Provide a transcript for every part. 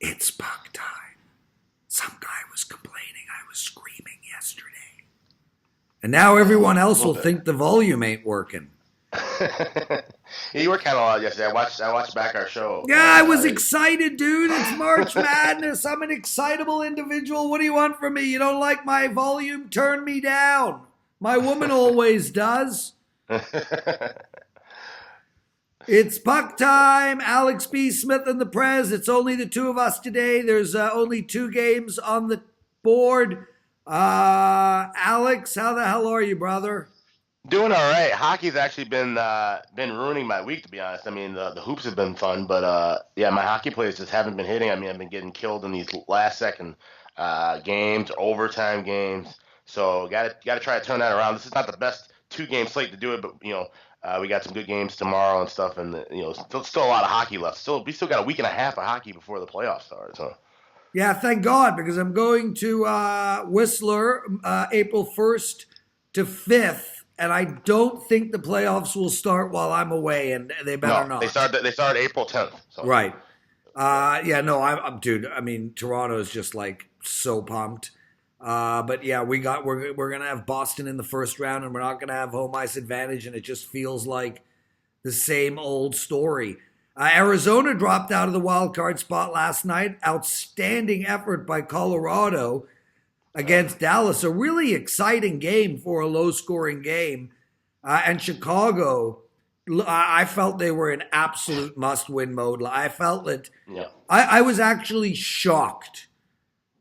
It's puck time. Some guy was complaining I was screaming yesterday. And now everyone else will think the volume ain't working. You were kind of loud yesterday. I watched back our show. Yeah, I was excited, dude. It's March Madness. I'm an excitable individual. What do you want from me? You don't like my volume? Turn me down. My woman always does. It's puck time. Alex B. Smith and the Prez. It's only the two of us today. There's only 2 games on the board. Alex, how the hell are you, brother? Doing all right. Hockey's actually been ruining my week, to be honest. I mean, the hoops have been fun, but yeah, my hockey plays just haven't been hitting. I mean, I've been getting killed in these last second games, overtime games. So got to try to turn that around. This is not the best 2-game slate to do it, but we got some good games tomorrow and stuff, and still a lot of hockey left. We still got a week and a half of hockey before the playoffs start. So. Yeah, thank God, because I'm going to Whistler April 1st to 5th. And I don't think the playoffs will start while I'm away, and they better not. They start April 10th. So. Right. I'm dude. I mean, Toronto's just like so pumped. But yeah, we're gonna have Boston in the first round, and we're not gonna have home ice advantage, and it just feels like the same old story. Arizona dropped out of the wild card spot last night. Outstanding effort by Colorado against Dallas, a really exciting game for a low-scoring game. And Chicago, I felt they were in absolute must-win mode. I felt that I was actually shocked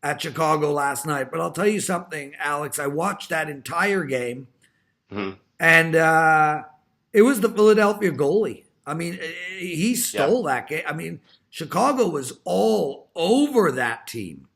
at Chicago last night. But I'll tell you something, Alex. I watched that entire game, and it was the Philadelphia goalie. I mean, he stole that game. I mean, Chicago was all over that team.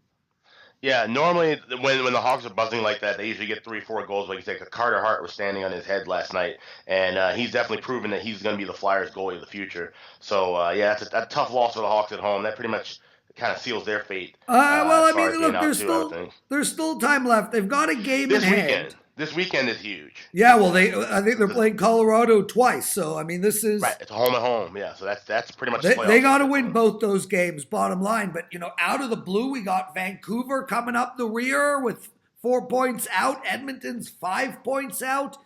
Yeah, normally when the Hawks are buzzing like that, they usually get 3-4 goals. Like you said, Carter Hart was standing on his head last night, and he's definitely proven that he's going to be the Flyers' goalie of the future. So, that's a tough loss for the Hawks at home. That pretty much kind of seals their fate. Look, there's still time left. They've got a game in hand. This weekend is huge. Yeah, well, I think they're playing Colorado twice. So, I mean, this is... Right, it's home and home. Yeah, so that's pretty much They got to win both those games, bottom line. But, out of the blue, we got Vancouver coming up the rear with 4 points out. Edmonton's 5 points out.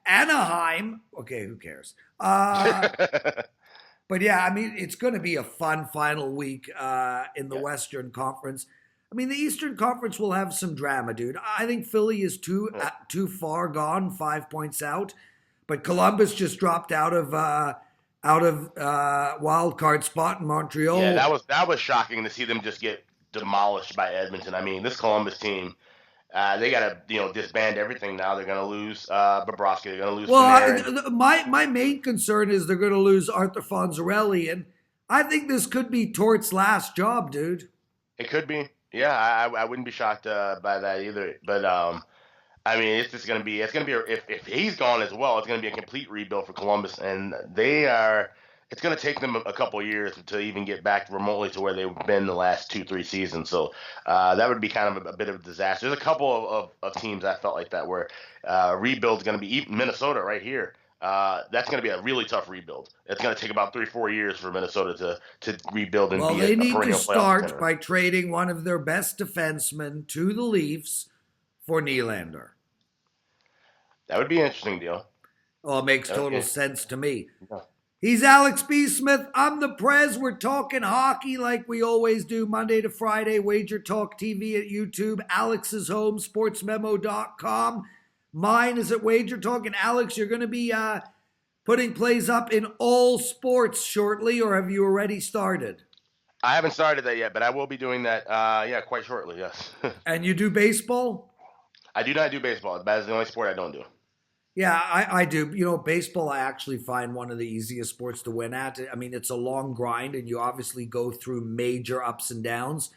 Anaheim... Okay, who cares? But, yeah, I mean, it's going to be a fun final week in the Western Conference. I mean, the Eastern Conference will have some drama, dude. I think Philly is too far gone, 5 points out. But Columbus just dropped out of wild card spot in Montreal. Yeah, that was shocking to see them just get demolished by Edmonton. I mean, this Columbus team, they got to disband everything now. They're going to lose Bobrovsky. They're going to lose. Well, my main concern is they're going to lose Arthur Fonzarelli, and I think this could be Tort's last job, dude. It could be. Yeah, I wouldn't be shocked by that either. But I mean, it's going to be if he's gone as well, it's going to be a complete rebuild for Columbus, and it's going to take them a couple of years to even get back remotely to where they've been the last 2-3 seasons. So that would be kind of a bit of a disaster. There's a couple of teams I felt like that where rebuild's going to be Minnesota right here. That's going to be a really tough rebuild. It's going to take about 3-4 years for Minnesota to rebuild and be a perennial playoff contender. Well, they need to start by trading one of their best defensemen to the Leafs for Nylander. That would be an interesting deal. Well, it makes total sense to me. Yeah. He's Alex B. Smith. I'm the Prez. We're talking hockey like we always do, Monday to Friday. WagerTalk TV at YouTube. Alex's home, sportsmemo.com. Mine is at WagerTalk. And Alex, you're going to be putting plays up in all sports shortly, or have you already started? I haven't started that yet, but I will be doing that, quite shortly, yes. And you do baseball? I do not do baseball. That is the only sport I don't do. Yeah, I do. Baseball I actually find one of the easiest sports to win at. I mean, it's a long grind, and you obviously go through major ups and downs.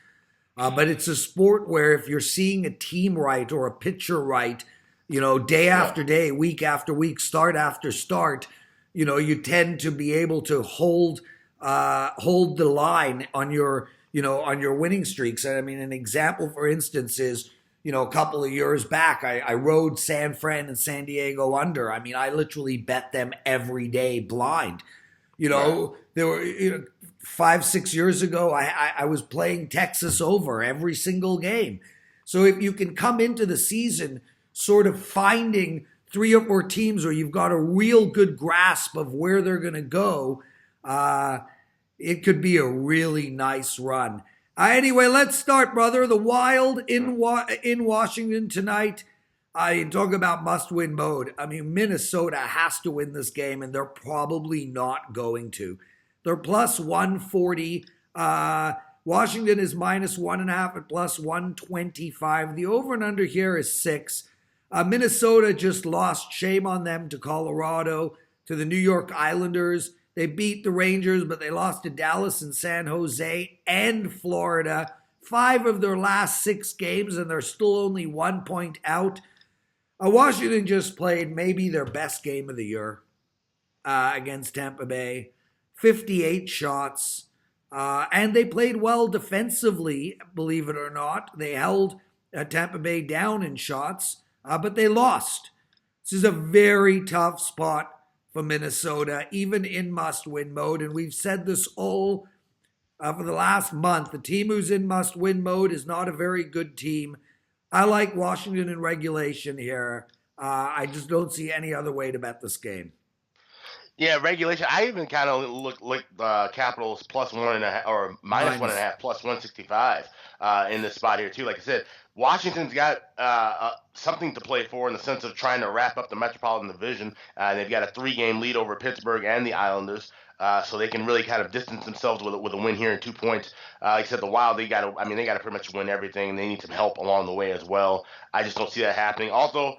But it's a sport where if you're seeing a team right or a pitcher right, day after day, week after week, start after start, you tend to be able to hold the line on your winning streaks. And I mean, an example, for instance, is, a couple of years back, I rode San Fran and San Diego under. I mean, I literally bet them every day blind. There were 5-6 years ago, I was playing Texas over every single game. So if you can come into the season sort of finding 3 or 4 teams where you've got a real good grasp of where they're going to go, it could be a really nice run. Anyway, let's start, brother. The Wild in Washington tonight. I talk about must-win mode. I mean, Minnesota has to win this game, and they're probably not going to. They're plus 140. Washington is minus 1.5 at plus 125. The over and under here is 6. Minnesota just lost. Shame on them to Colorado, to the New York Islanders. They beat the Rangers, but they lost to Dallas and San Jose and Florida. 5 of their last 6 games, and they're still only 1 point out. Washington just played maybe their best game of the year against Tampa Bay. 58 shots. And they played well defensively, believe it or not. They held Tampa Bay down in shots, but they lost. This is a very tough spot for Minnesota, even in must-win mode. And we've said this all for the last month. The team who's in must-win mode is not a very good team. I like Washington in regulation here. I just don't see any other way to bet this game. Yeah, regulation. I even kind of look Capitals plus 1.5 or minus 1.5 plus 165 in this spot here too. Like I said, Washington's got something to play for in the sense of trying to wrap up the Metropolitan Division. They've got a 3-game lead over Pittsburgh and the Islanders, so they can really kind of distance themselves with a win here and 2 points. Like I said, the Wild, they got to pretty much win everything. They need some help along the way as well. I just don't see that happening. Although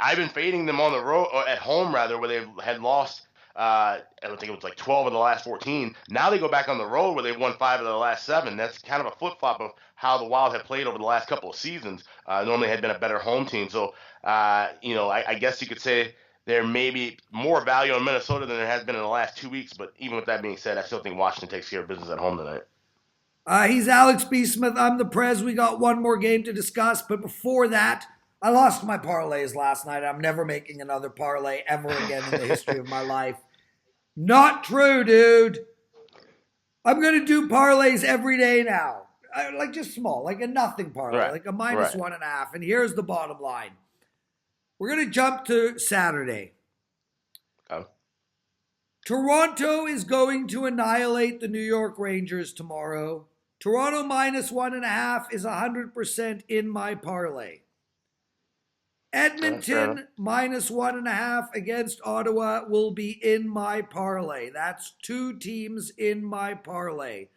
I've been fading them on the road, or at home rather, where they had lost. I don't think it was like 12 of the last 14. Now they go back on the road where they've won 5 of the last 7. That's kind of a flip-flop of how the Wild have played over the last couple of seasons. Normally had been a better home team. So, I guess you could say there may be more value on Minnesota than there has been in the last 2 weeks. But even with that being said, I still think Washington takes care of business at home tonight. He's Alex B. Smith. I'm the Prez. We got one more game to discuss. But before that, I lost my parlays last night. I'm never making another parlay ever again in the history of my life. Not true, dude. I'm going to do parlays every day now. Like just small, like a nothing parlay, like a minus 1.5. And here's the bottom line. We're going to jump to Saturday. Oh. Toronto is going to annihilate the New York Rangers tomorrow. Toronto minus 1.5 is 100% in my parlay. Edmonton minus 1.5 against Ottawa will be in my parlay. That's 2 teams in my parlay.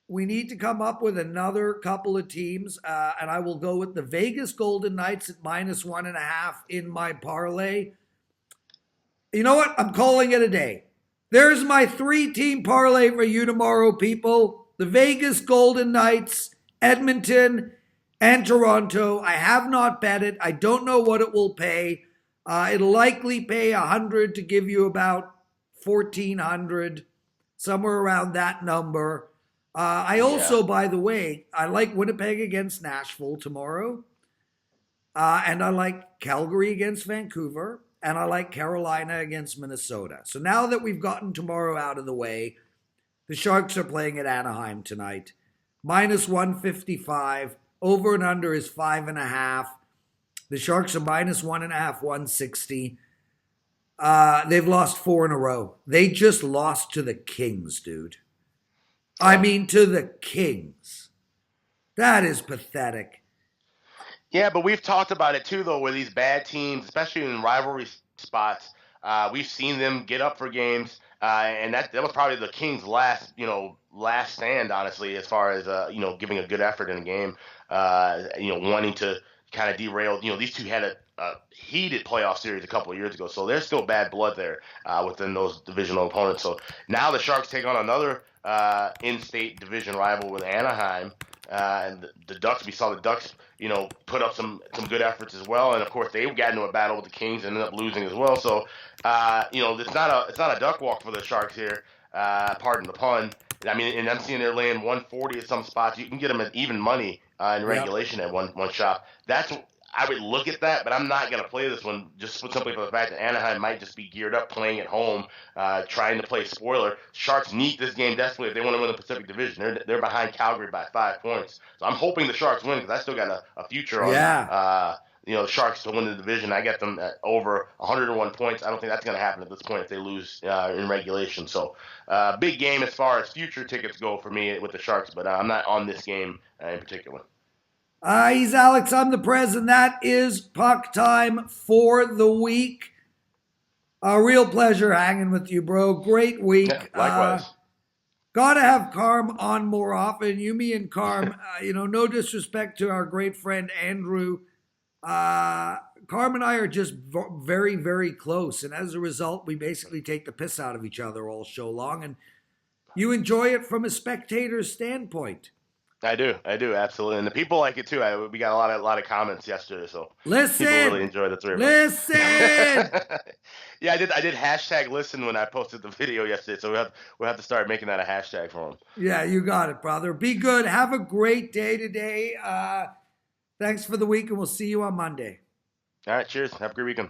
We need to come up with another couple of teams, and I will go with the Vegas Golden Knights at minus 1.5 in my parlay. You know what? I'm calling it a day. There's my 3-team parlay for you tomorrow, people. The Vegas Golden Knights, Edmonton, and Toronto. I have not bet it. I don't know what it will pay. It'll likely pay $100 to give you about $1,400, somewhere around that number. I also, by the way, I like Winnipeg against Nashville tomorrow. And I like Calgary against Vancouver. And I like Carolina against Minnesota. So now that we've gotten tomorrow out of the way, the Sharks are playing at Anaheim tonight. Minus 155. Over and under is 5.5. The Sharks are minus 1.5, 160. They've lost 4 in a row. They just lost to the Kings, dude. I mean, to the Kings. That is pathetic. Yeah, but we've talked about it too, though, with these bad teams, especially in rivalry spots. We've seen them get up for games, and that was probably the Kings' last stand, honestly, as far as giving a good effort in a game. Wanting to kind of derail. These two had a heated playoff series a couple of years ago, so there's still bad blood there within those divisional opponents. So now the Sharks take on another in-state division rival with Anaheim, and the Ducks. We saw the Ducks, put up some good efforts as well, and of course they got into a battle with the Kings and ended up losing as well. So it's not a duck walk for the Sharks here. Pardon the pun. I mean, and I'm seeing they're laying 140 at some spots. You can get them at even money in regulation at one shop. I would look at that, but I'm not going to play this one just simply for the fact that Anaheim might just be geared up playing at home, trying to play spoiler. Sharks need this game desperately if they want to win the Pacific Division. They're behind Calgary by 5 points. So I'm hoping the Sharks win because I still got a future on the Sharks to win the division. I got them at over 101 points. I don't think that's going to happen at this point if they lose in regulation. So big game as far as future tickets go for me with the Sharks, but I'm not on this game in particular. He's Alex, I'm the Prez, and that is Puck Time for the week. A real pleasure hanging with you, bro. Great week. Yeah, likewise. Gotta have Carm on more often. You, me, and Carm, no disrespect to our great friend Andrew. Carm and I are just very, very close. And as a result, we basically take the piss out of each other all show long. And you enjoy it from a spectator's standpoint. I do, absolutely, and the people like it too. We got a lot of comments yesterday, so listen, people really enjoy the three of us. Listen, yeah, I did hashtag listen when I posted the video yesterday, so we'll have to start making that a hashtag for them. Yeah, you got it, brother. Be good. Have a great day today. Thanks for the week, and we'll see you on Monday. All right, cheers. Have a great weekend.